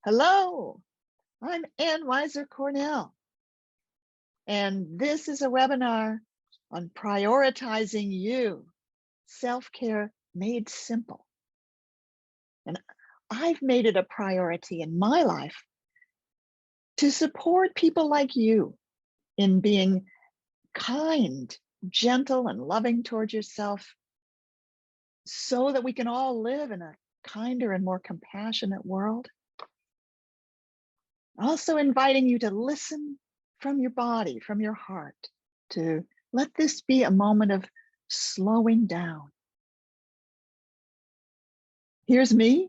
Hello, I'm Ann Weiser Cornell, and this is a webinar on prioritizing you, self-care made simple. And I've made it a priority in my life to support people like you in being kind, gentle, and loving towards yourself so that we can all live in a kinder and more compassionate world. Also inviting you to listen from your body, from your heart, to let this be a moment of slowing down. Here's me.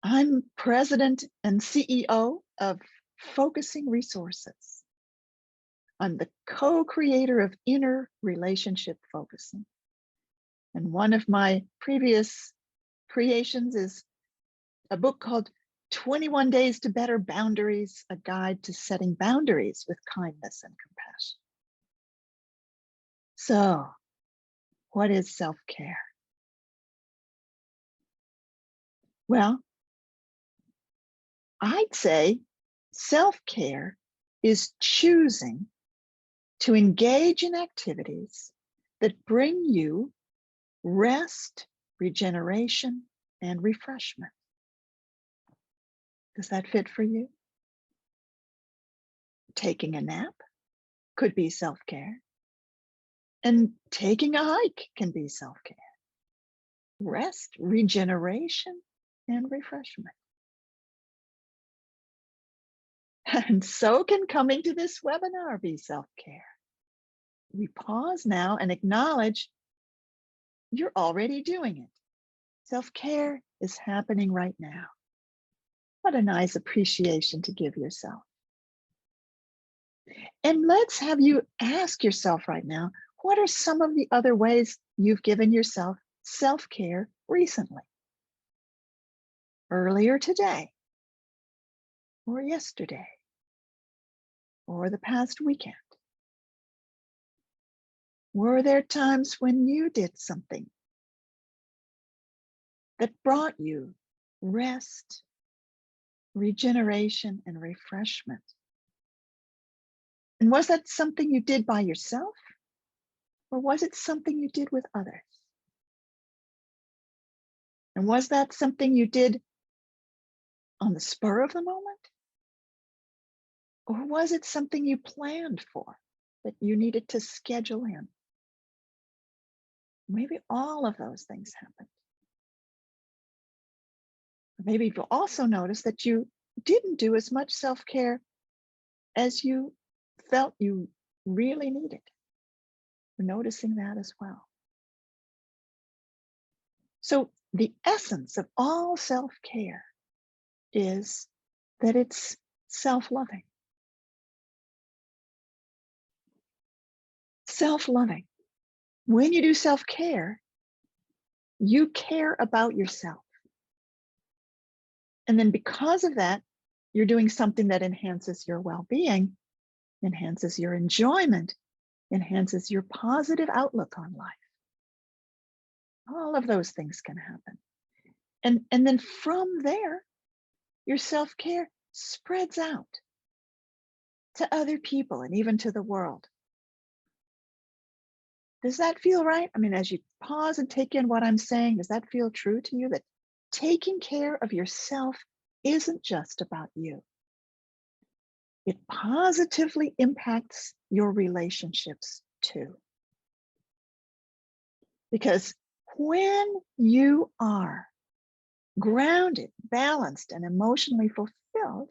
I'm president and CEO of Focusing Resources. I'm the co-creator of Inner Relationship Focusing. And one of my previous creations is a book called 21 Days to Better Boundaries, a guide to setting boundaries with kindness and compassion. So, what is self-care? Well, I'd say self-care is choosing to engage in activities that bring you rest, regeneration, and refreshment. Does that fit for you? Taking a nap could be self-care, and taking a hike can be self-care. Rest, regeneration, and refreshment. And so can coming to this webinar be self-care. We pause now and acknowledge you're already doing it. Self-care is happening right now. What a nice appreciation to give yourself. And let's have you ask yourself right now, what are some of the other ways you've given yourself self-care recently? Earlier today, or yesterday, or the past weekend? Were there times when you did something that brought you rest, regeneration, and refreshment? And was that something you did by yourself? Or was it something you did with others? And was that something you did on the spur of the moment? Or was it something you planned for that you needed to schedule in? Maybe all of those things happened. Maybe you'll also notice that you didn't do as much self-care as you felt you really needed. We're noticing that as well. So the essence of all self-care is that it's self-loving. Self-loving. When you do self-care, you care about yourself. And then because of that, you're doing something that enhances your well-being, enhances your enjoyment, enhances your positive outlook on life. All of those things can happen. And then from there, your self-care spreads out to other people and even to the world. Does that feel right? I mean, as you pause and take in what I'm saying, does that feel true to you? That taking care of yourself isn't just about you. It positively impacts your relationships too. Because when you are grounded, balanced, and emotionally fulfilled,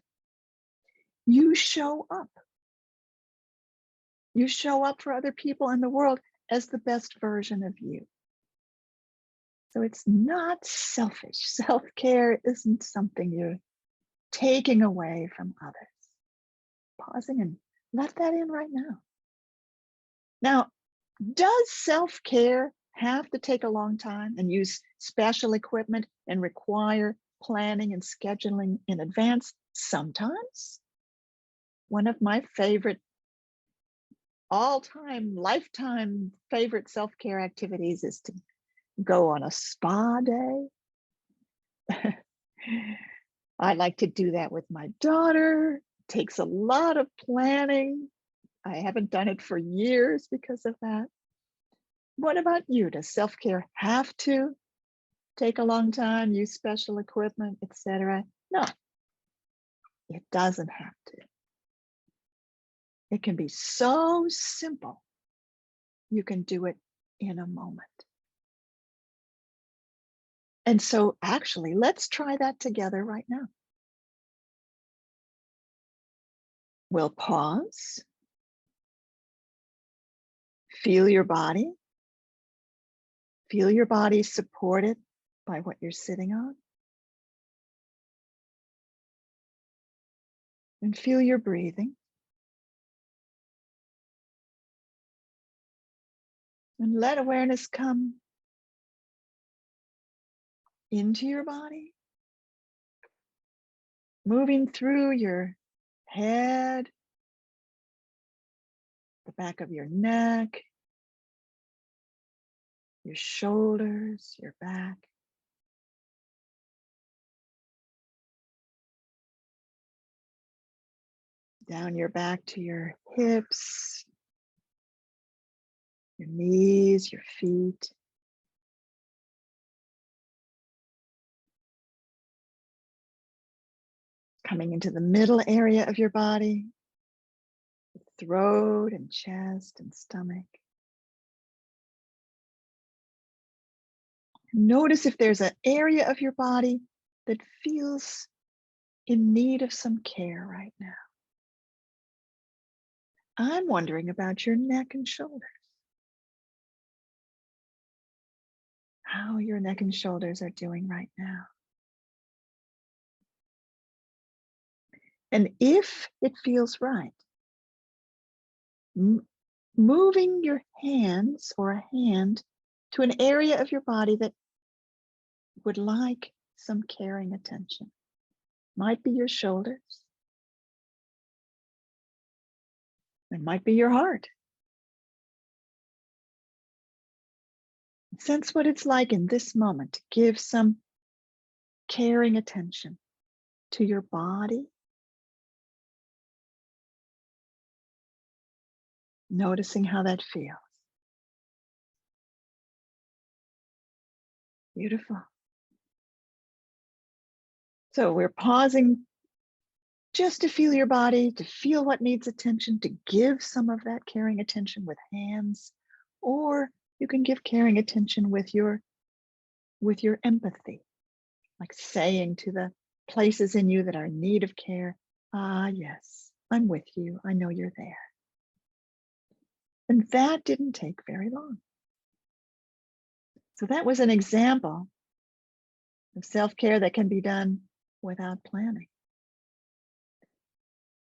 you show up. You show up for other people in the world as the best version of you. So it's not selfish. Self-care isn't something you're taking away from others. Pausing and let that in right now. Now, does self-care have to take a long time and use special equipment and require planning and scheduling in advance? Sometimes. One of my favorite, all-time, lifetime favorite self-care activities is to go on a spa day. I like to do that with my daughter. Takes a lot of planning. I haven't done it for years because of that. What about you? Does self-care have to take a long time, use special equipment, etc.? No, it doesn't have to. It can be so simple. You can do it in a moment. And so actually, let's try that together right now. We'll pause, feel your body, supported by what you're sitting on, and feel your breathing. And let awareness come into your body, moving through your head, the back of your neck, your shoulders, your back. Down your back to your hips, your knees, your feet. Coming into the middle area of your body, throat and chest and stomach. Notice if there's an area of your body that feels in need of some care right now. I'm wondering about your neck and shoulders. How your neck and shoulders are doing right now. And if it feels right, moving your hands or a hand to an area of your body that would like some caring attention. Might be your shoulders. It might be your heart. Sense what it's like in this moment to give some caring attention to your body. Noticing how that feels. Beautiful. So we're pausing just to feel your body, to feel what needs attention, to give some of that caring attention with hands, or you can give caring attention with your empathy, like saying to the places in you that are in need of care, ah, yes, I'm with you. I know you're there. And that didn't take very long. So that was an example of self-care that can be done without planning,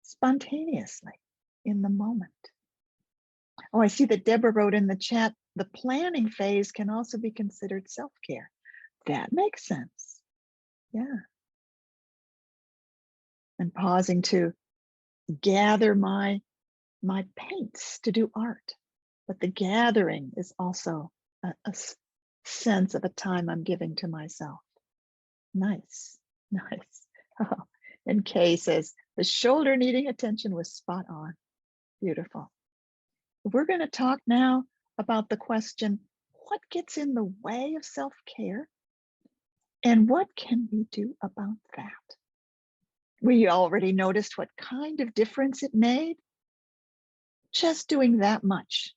spontaneously, in the moment. Oh, I see that Deborah wrote in the chat, the planning phase can also be considered self-care. That makes sense. Yeah. And pausing to gather my paints to do art. But the gathering is also a sense of a time I'm giving to myself. Nice, nice. Oh, and Kay says, the shoulder needing attention was spot on. Beautiful. We're going to talk now about the question, what gets in the way of self-care? And what can we do about that? We already noticed what kind of difference it made. Just doing that much.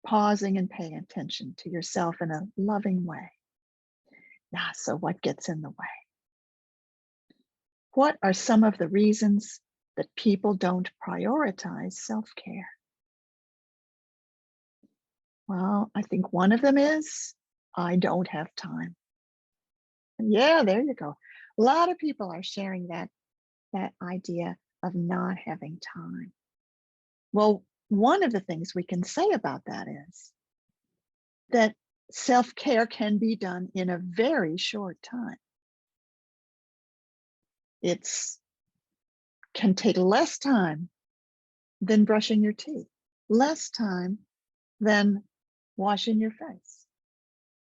Pausing and paying attention to yourself in a loving way. Yeah, so what gets in the way? What are some of the reasons that people don't prioritize self-care? Well, I think one of them is, I don't have time. And yeah, there you go. A lot of people are sharing that idea of not having time. Well, one of the things we can say about that is that self-care can be done in a very short time. It can take less time than brushing your teeth, less time than washing your face.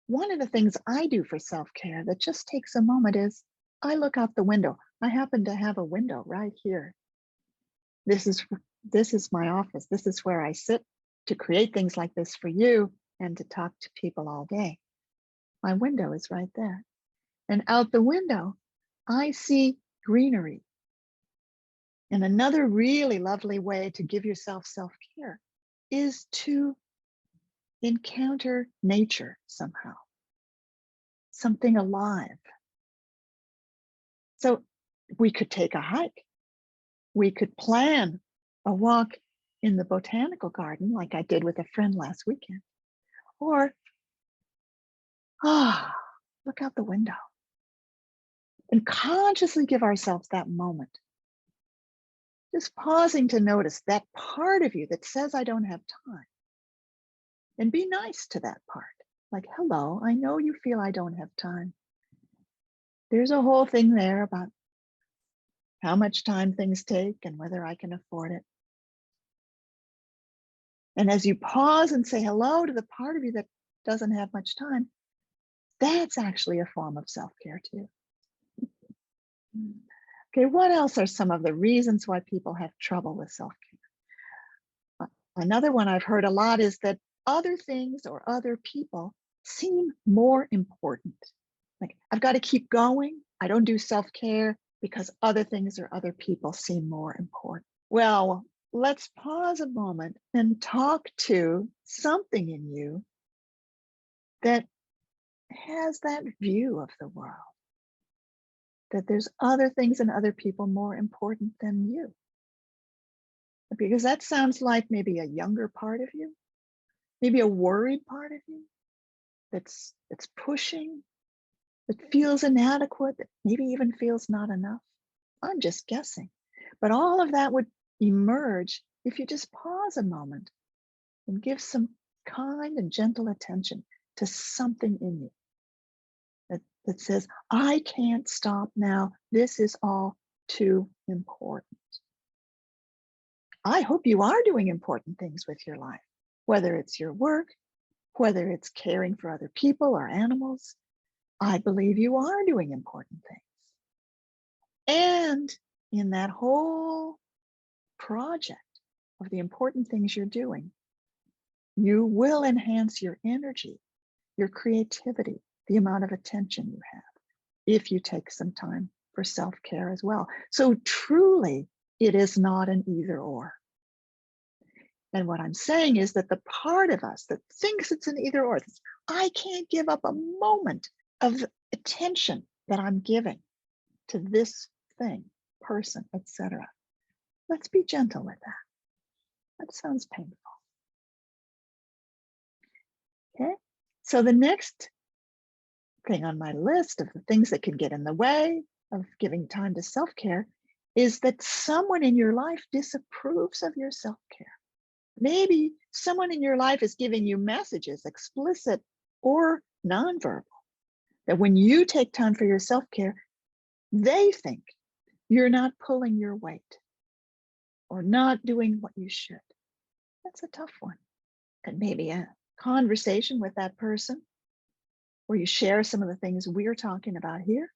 One of the things I do for self-care that just takes a moment is I look out the window. I happen to have a window right here. This is this is my office. This is where I sit to create things like this for you and to talk to people all day. My window is right there. And out the window, I see greenery. And another really lovely way to give yourself self-care is to encounter nature somehow, something alive. So we could take a hike. We could plan a walk in the botanical garden like I did with a friend last weekend. Or, ah, look out the window and consciously give ourselves that moment. Just pausing to notice that part of you that says, I don't have time. And be nice to that part. Like, hello, I know you feel I don't have time. There's a whole thing there about how much time things take and whether I can afford it. And as you pause and say hello to the part of you that doesn't have much time, that's actually a form of self-care too. Okay, what else are some of the reasons why people have trouble with self-care? Another one I've heard a lot is that other things or other people seem more important. Like, I've got to keep going. I don't do self-care because other things or other people seem more important. Well, let's pause a moment and talk to something in you that has that view of the world, that there's other things and other people more important than you. Because that sounds like maybe a younger part of you, maybe a worried part of you that's pushing, that feels inadequate, that maybe even feels not enough. I'm just guessing. But all of that would emerge if you just pause a moment and give some kind and gentle attention to something in you that says, I can't stop now. This is all too important. I hope you are doing important things with your life, whether it's your work, whether it's caring for other people or animals. I believe you are doing important things. And in that whole project of the important things you're doing, you will enhance your energy, your creativity, the amount of attention you have, if you take some time for self-care as well. So truly, it is not an either or. And what I'm saying is that the part of us that thinks it's an either or, I can't give up a moment of attention that I'm giving to this thing, person, etc. Let's be gentle with that. That sounds painful. Okay, so the next thing on my list of the things that can get in the way of giving time to self-care is that someone in your life disapproves of your self-care. Maybe someone in your life is giving you messages, explicit or nonverbal, that when you take time for your self-care, they think you're not pulling your weight or not doing what you should. That's a tough one. And maybe a conversation with that person where you share some of the things we're talking about here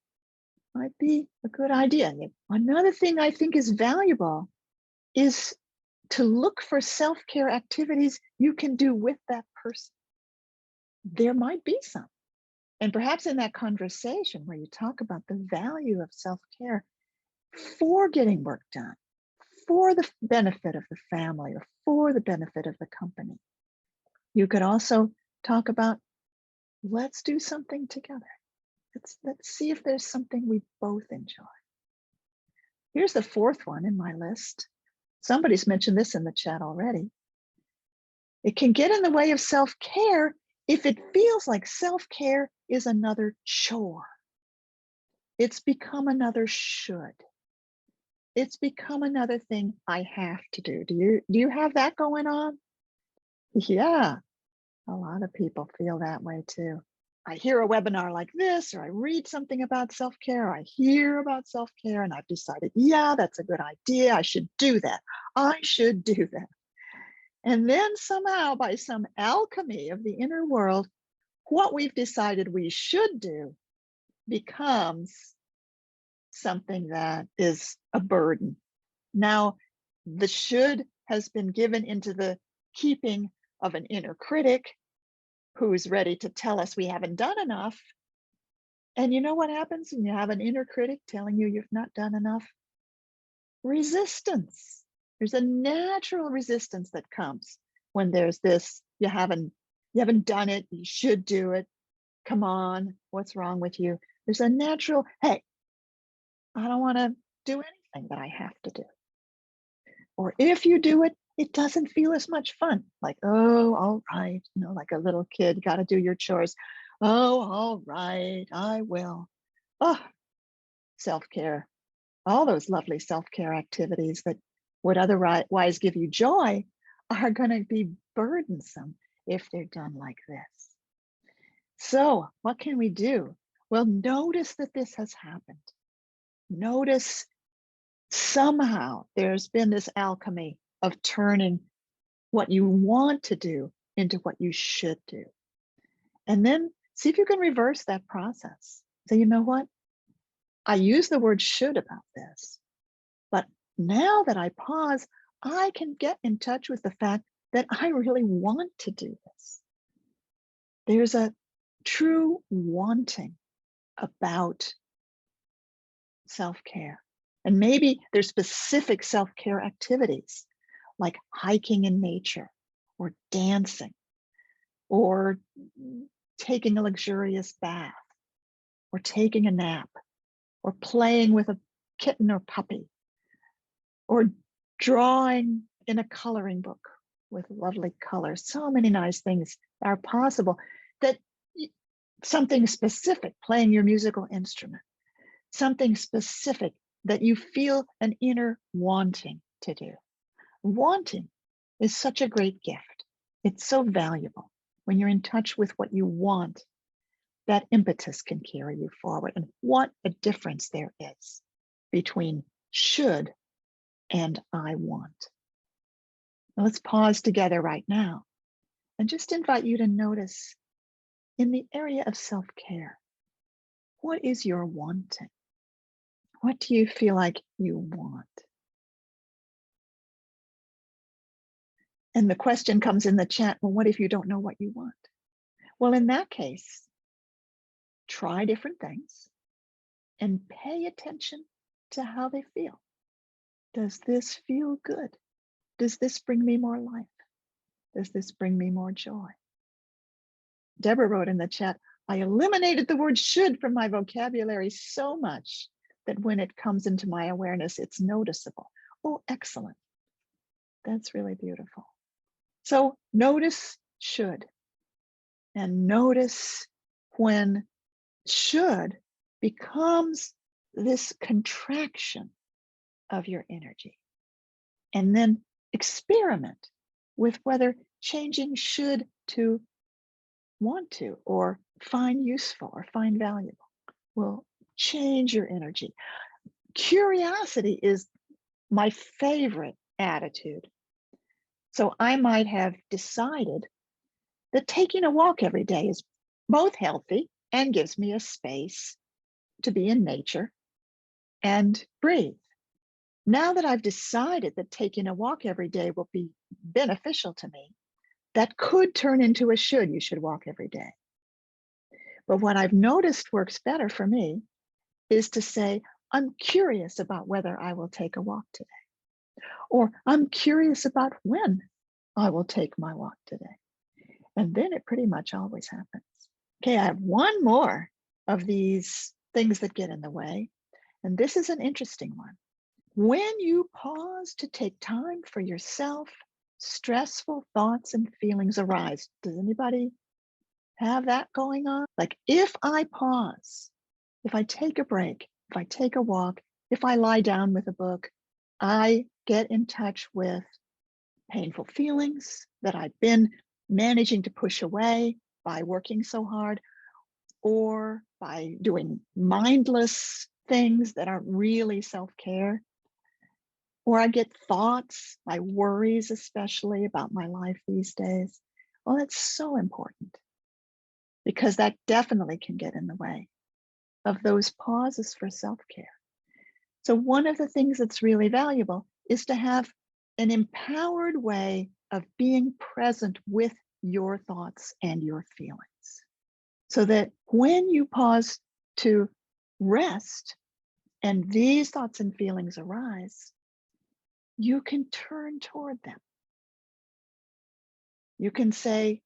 might be a good idea. Another thing I think is valuable is to look for self-care activities you can do with that person. There might be some. And perhaps in that conversation where you talk about the value of self-care for getting work done, for the benefit of the family or for the benefit of the company, you could also talk about, let's do something together. Let's see if there's something we both enjoy. Here's the fourth one in my list. Somebody's mentioned this in the chat already. It can get in the way of self-care if it feels like self-care is another chore. It's become another should. It's become another thing I have to do. Do you have that going on? Yeah, a lot of people feel that way too. I hear a webinar like this, or I read something about self-care, or I hear about self-care, and I've decided, yeah, that's a good idea. I should do that. I should do that. And then somehow, by some alchemy of the inner world, what we've decided we should do becomes something that is a burden. Now, the should has been given into the keeping of an inner critic who's ready to tell us we haven't done enough. And you know what happens when you have an inner critic telling you you've not done enough? Resistance. There's a natural resistance that comes when there's this, you haven't done it, you should do it. Come on, what's wrong with you? There's a natural, hey, I don't want to do anything that I have to do. Or if you do it, it doesn't feel as much fun. Like, oh, all right, like a little kid, got to do your chores. Oh, all right, I will. Oh, self-care, all those lovely self-care activities that would otherwise give you joy are going to be burdensome if they're done like this. So, what can we do? Well, notice that this has happened. Notice somehow there's been this alchemy of turning what you want to do into what you should do. And then see if you can reverse that process. Say, you know what? I use the word should about this, but now that I pause, I can get in touch with the fact that I really want to do this. There's a true wanting about self-care. And maybe there's specific self-care activities like hiking in nature or dancing or taking a luxurious bath or taking a nap or playing with a kitten or puppy or drawing in a coloring book with lovely colors. So many nice things are possible. That something specific, playing your musical instrument, something specific that you feel an inner wanting to do. Wanting is such a great gift. It's so valuable. When you're in touch with what you want, that impetus can carry you forward. And what a difference there is between should and I want. Now let's pause together right now and just invite you to notice in the area of self-care, what is your wanting? What do you feel like you want? And the question comes in the chat, well, what if you don't know what you want? Well, in that case, try different things and pay attention to how they feel. Does this feel good? Does this bring me more life? Does this bring me more joy? Deborah wrote in the chat, I eliminated the word should from my vocabulary so much that when it comes into my awareness, it's noticeable. Oh, excellent. That's really beautiful. So notice should, and notice when should becomes this contraction of your energy. And then experiment with whether changing should to want to or find useful or find valuable will change your energy. Curiosity is my favorite attitude. So I might have decided that taking a walk every day is both healthy and gives me a space to be in nature and breathe. Now that I've decided that taking a walk every day will be beneficial to me, that could turn into a should. You should walk every day. But what I've noticed works better for me is to say, I'm curious about whether I will take a walk today, or I'm curious about when I will take my walk today. And then it pretty much always happens. Okay, I have one more of these things that get in the way, and this is an interesting one. When you pause to take time for yourself, stressful thoughts and feelings arise. Does anybody have that going on? Like if I pause, if I take a break, if I take a walk, if I lie down with a book, I get in touch with painful feelings that I've been managing to push away by working so hard or by doing mindless things that aren't really self-care. Or I get thoughts, my worries, especially about my life these days. Well, that's so important because that definitely can get in the way of those pauses for self-care. So one of the things that's really valuable is to have an empowered way of being present with your thoughts and your feelings. So that when you pause to rest and these thoughts and feelings arise, you can turn toward them. You can say,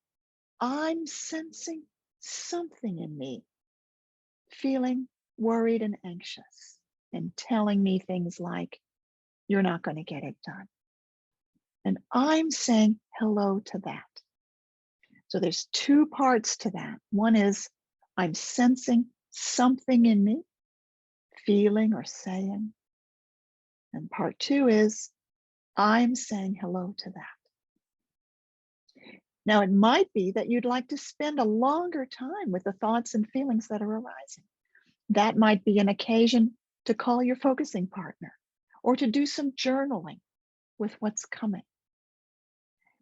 I'm sensing something in me, feeling worried and anxious, and telling me things like, you're not going to get it done. And I'm saying hello to that. So there's two parts to that. One is I'm sensing something in me, feeling or saying. And part two is I'm saying hello to that. Now, it might be that you'd like to spend a longer time with the thoughts and feelings that are arising. That might be an occasion to call your focusing partner or to do some journaling with what's coming.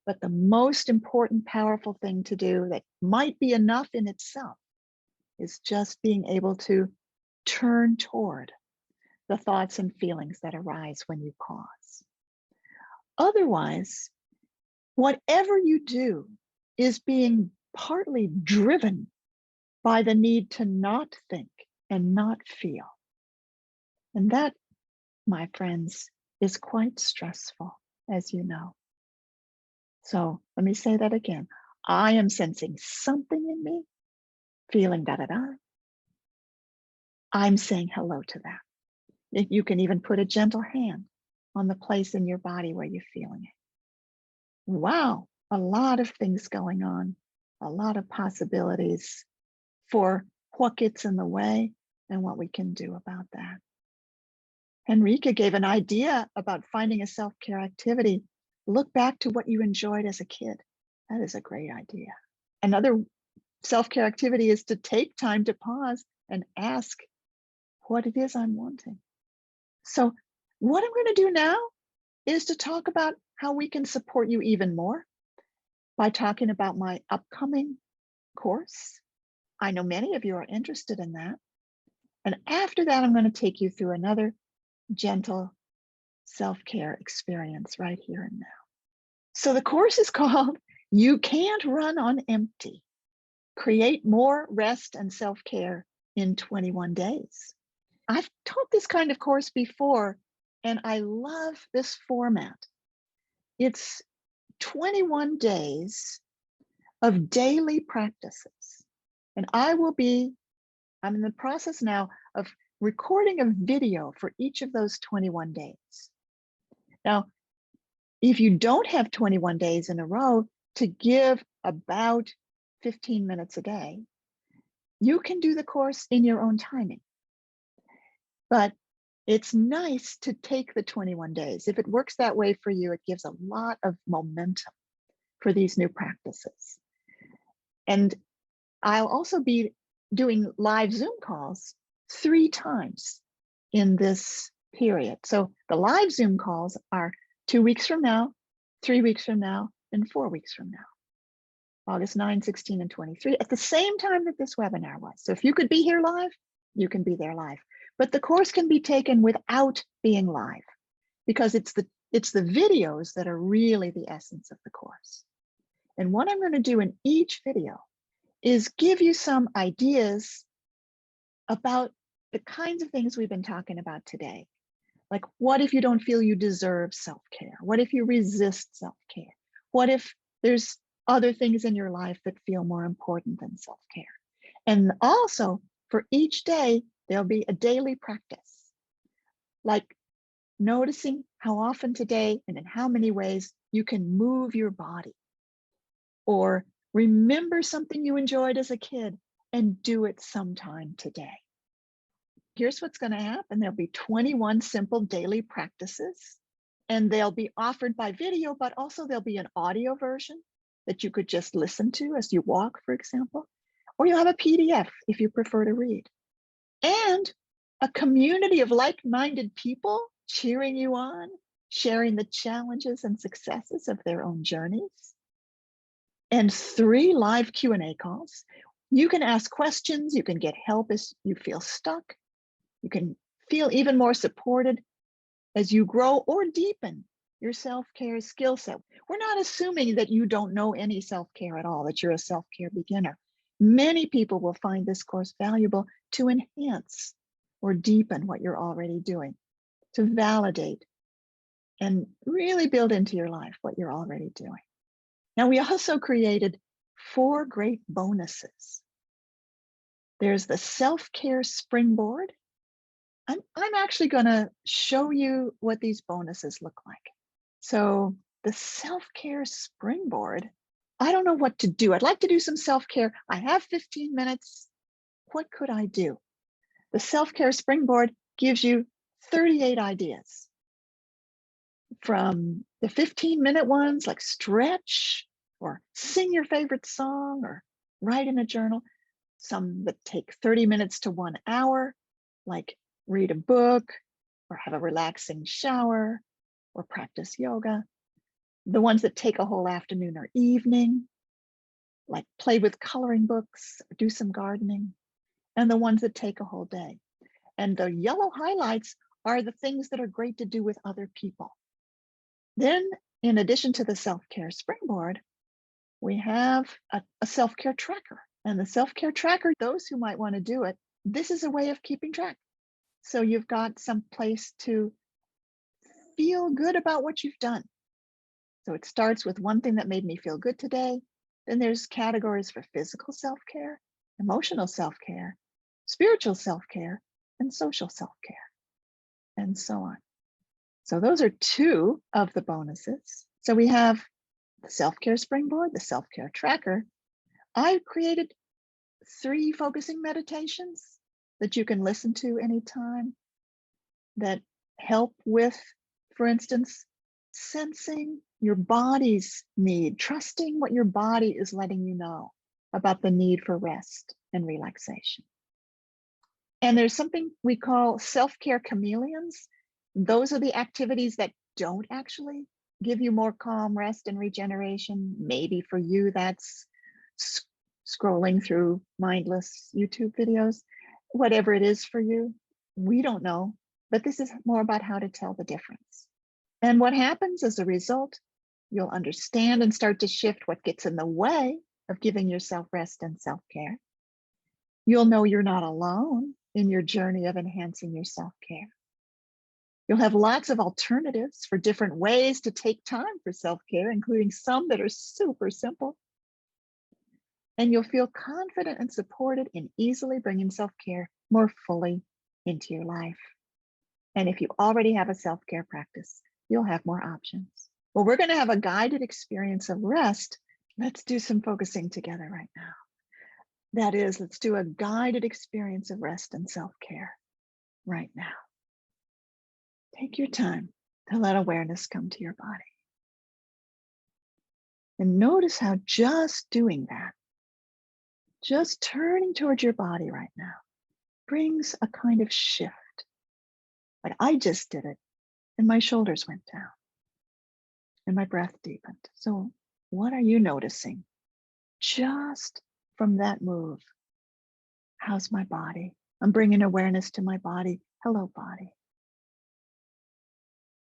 But the most important, powerful thing to do that might be enough in itself is just being able to turn toward the thoughts and feelings that arise when you pause. Otherwise, whatever you do is being partly driven by the need to not think and not feel. And that, my friends, is quite stressful, as you know. So let me say that again. I am sensing something in me, feeling da-da-da. I'm saying hello to that. You can even put a gentle hand on the place in your body where you're feeling it. Wow, a lot of things going on, a lot of possibilities for what gets in the way and what we can do about that. Henrika gave an idea about finding a self-care activity. Look back to what you enjoyed as a kid. That is a great idea. Another self-care activity is to take time to pause and ask what it is I'm wanting. So what I'm going to do now is to talk about how we can support you even more by talking about my upcoming course. I know many of you are interested in that. And after that, I'm going to take you through another gentle self-care experience right here and now. So the course is called You Can't Run on Empty. Create More Rest and Self-Care in 21 Days. I've taught this kind of course before, and I love this format. It's 21 days of daily practices. And I'm in the process now of recording a video for each of those 21 days. Now, if you don't have 21 days in a row to give about 15 minutes a day, you can do the course in your own timing. But it's nice to take the 21 days. If it works that way for you, it gives a lot of momentum for these new practices. And I'll also be doing live Zoom calls 3 times in this period. So the live Zoom calls are 2 weeks from now, 3 weeks from now, and 4 weeks from now. August 9, 16, and 23, at the same time that this webinar was. So if you could be here live, you can be there live. But the course can be taken without being live because it's the videos that are really the essence of the course. And what I'm going to do in each video is give you some ideas about the kinds of things we've been talking about today. Like, what if you don't feel you deserve self-care? What if you resist self-care? What if there's other things in your life that feel more important than self-care? And also, for each day, there'll be a daily practice, like noticing how often today and in how many ways you can move your body, or remember something you enjoyed as a kid and do it sometime today. Here's what's going to happen. There'll be 21 simple daily practices, and they'll be offered by video, but also there'll be an audio version that you could just listen to as you walk, for example, or you'll have a PDF if you prefer to read. And a community of like-minded people cheering you on, sharing the challenges and successes of their own journeys. And 3 live Q&A calls. You can ask questions, you can get help as you feel stuck. You can feel even more supported as you grow or deepen your self-care skill set. We're not assuming that you don't know any self-care at all, that you're a self-care beginner. Many people will find this course valuable to enhance or deepen what you're already doing, to validate and really build into your life what you're already doing. Now, we also created 4 great bonuses. There's the self-care springboard. I'm actually going to show you what these bonuses look like. So the self-care springboard, I don't know what to do. I'd like to do some self-care. I have 15 minutes. What could I do? The self-care springboard gives you 38 ideas, from the 15-minute ones like stretch or sing your favorite song or write in a journal, some that take 30 minutes to 1 hour, like read a book or have a relaxing shower or practice yoga. The ones that take a whole afternoon or evening, like play with coloring books, or do some gardening, and the ones that take a whole day. And the yellow highlights are the things that are great to do with other people. Then, in addition to the self-care springboard, we have a self-care tracker. And the self-care tracker, those who might want to do it, this is a way of keeping track. So you've got some place to feel good about what you've done. So it starts with one thing that made me feel good today. Then there's categories for physical self-care, emotional self-care, spiritual self-care, and social self-care, and so on. So those are 2 of the bonuses. So we have the self-care springboard, the self-care tracker. I've created 3 focusing meditations that you can listen to anytime that help with, for instance, sensing your body's need, trusting what your body is letting you know about the need for rest and relaxation. And there's something we call self-care chameleons. Those are the activities that don't actually give you more calm, rest, and regeneration. Maybe for you, that's scrolling through mindless YouTube videos. Whatever it is for you, we don't know, but this is more about how to tell the difference. And what happens as a result, you'll understand and start to shift what gets in the way of giving yourself rest and self-care. You'll know you're not alone in your journey of enhancing your self-care. You'll have lots of alternatives for different ways to take time for self-care, including some that are super simple. And you'll feel confident and supported in easily bringing self-care more fully into your life. And if you already have a self-care practice, you'll have more options. Well, we're going to have a guided experience of rest. Let's do some focusing together right now. That is, let's do a guided experience of rest and self-care right now. Take your time to let awareness come to your body. And notice how just doing that, just turning towards your body right now, brings a kind of shift. Like I just did it, and my shoulders went down, and my breath deepened. So what are you noticing just from that move? How's my body? I'm bringing awareness to my body. Hello, body.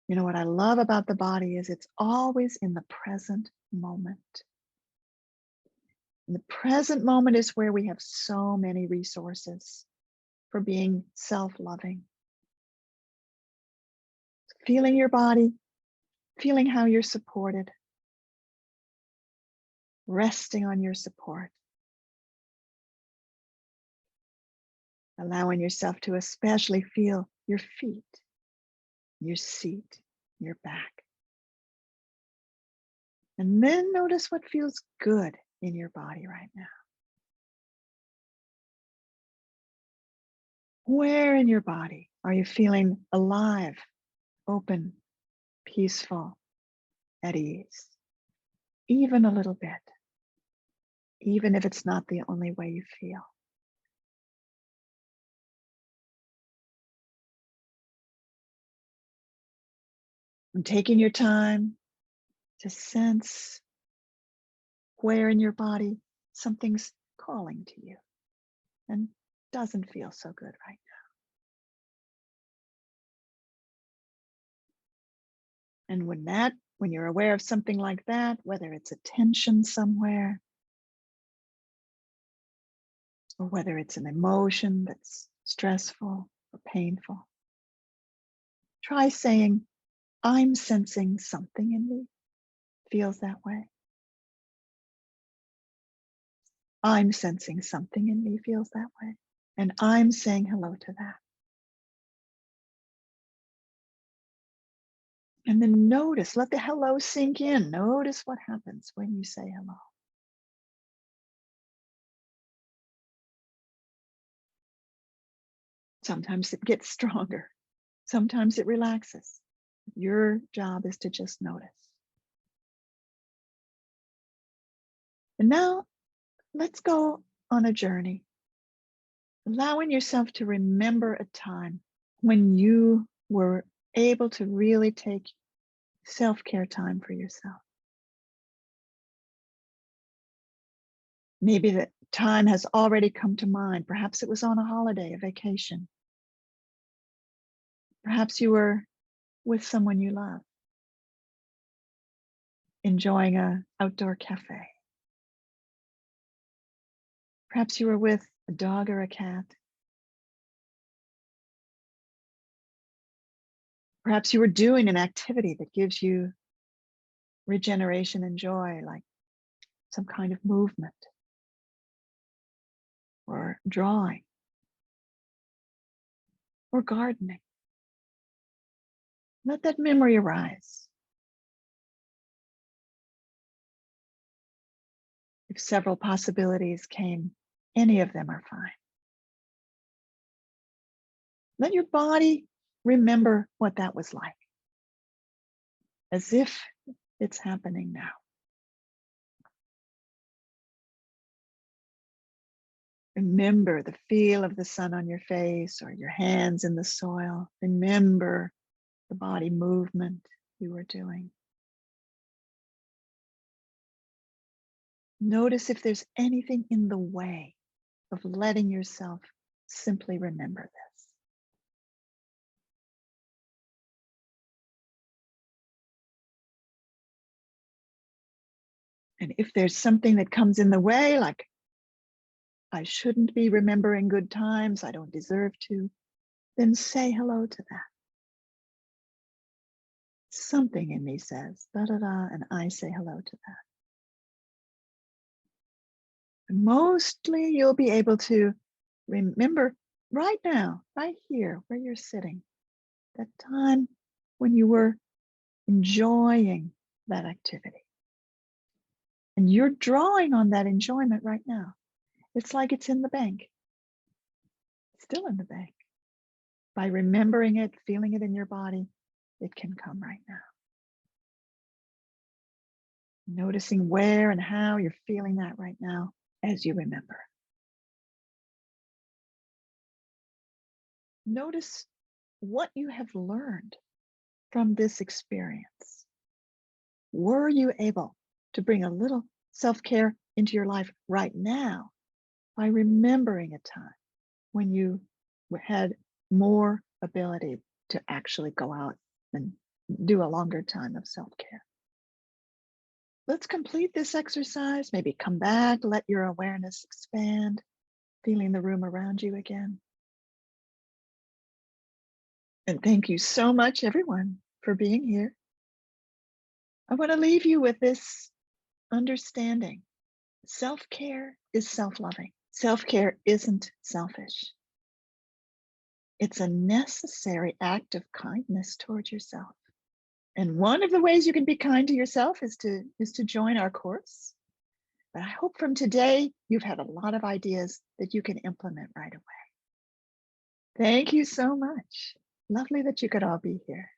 You know what I love about the body is it's always in the present moment. And the present moment is where we have so many resources for being self-loving. Feeling your body, feeling how you're supported, resting on your support, allowing yourself to especially feel your feet, your seat, your back. And then notice what feels good in your body right now. Where in your body are you feeling alive, open, peaceful, at ease? Even a little bit, even if it's not the only way you feel. And taking your time to sense where in your body something's calling to you and doesn't feel so good right now. And when you're aware of something like that, whether it's a tension somewhere or whether it's an emotion that's stressful or painful, try saying, I'm sensing something in me feels that way. I'm sensing something in me feels that way. And I'm saying hello to that. And then notice, let the hello sink in. Notice what happens when you say hello. Sometimes it gets stronger. Sometimes it relaxes. Your job is to just notice. And now let's go on a journey, allowing yourself to remember a time when you were able to really take self-care time for yourself. Maybe that time has already come to mind. Perhaps it was on a holiday, a vacation. Perhaps you were with someone you love, enjoying an outdoor cafe. Perhaps you were with a dog or a cat. Perhaps you were doing an activity that gives you regeneration and joy, like some kind of movement or drawing or gardening. Let that memory arise. If several possibilities came, any of them are fine. Let your body remember what that was like, as if it's happening now. Remember the feel of the sun on your face or your hands in the soil. Remember the body movement you were doing. Notice if there's anything in the way of letting yourself simply remember this. And if there's something that comes in the way, like, I shouldn't be remembering good times, I don't deserve to, then say hello to that. Something in me says, da da da, and I say hello to that. And mostly you'll be able to remember right now, right here where you're sitting, that time when you were enjoying that activity. And you're drawing on that enjoyment right now. It's like it's in the bank. It's still in the bank. By remembering it, feeling it in your body, it can come right now. Noticing where and how you're feeling that right now as you remember. Notice what you have learned from this experience. Were you able to bring a little self-care into your life right now by remembering a time when you had more ability to actually go out and do a longer time of self-care? Let's complete this exercise. Maybe come back, let your awareness expand, feeling the room around you again. And thank you so much, everyone, for being here. I want to leave you with this understanding. Self-care is self-loving. Self-care isn't selfish. It's a necessary act of kindness towards yourself. And one of the ways you can be kind to yourself is to join our course. But I hope from today, you've had a lot of ideas that you can implement right away. Thank you so much. Lovely that you could all be here.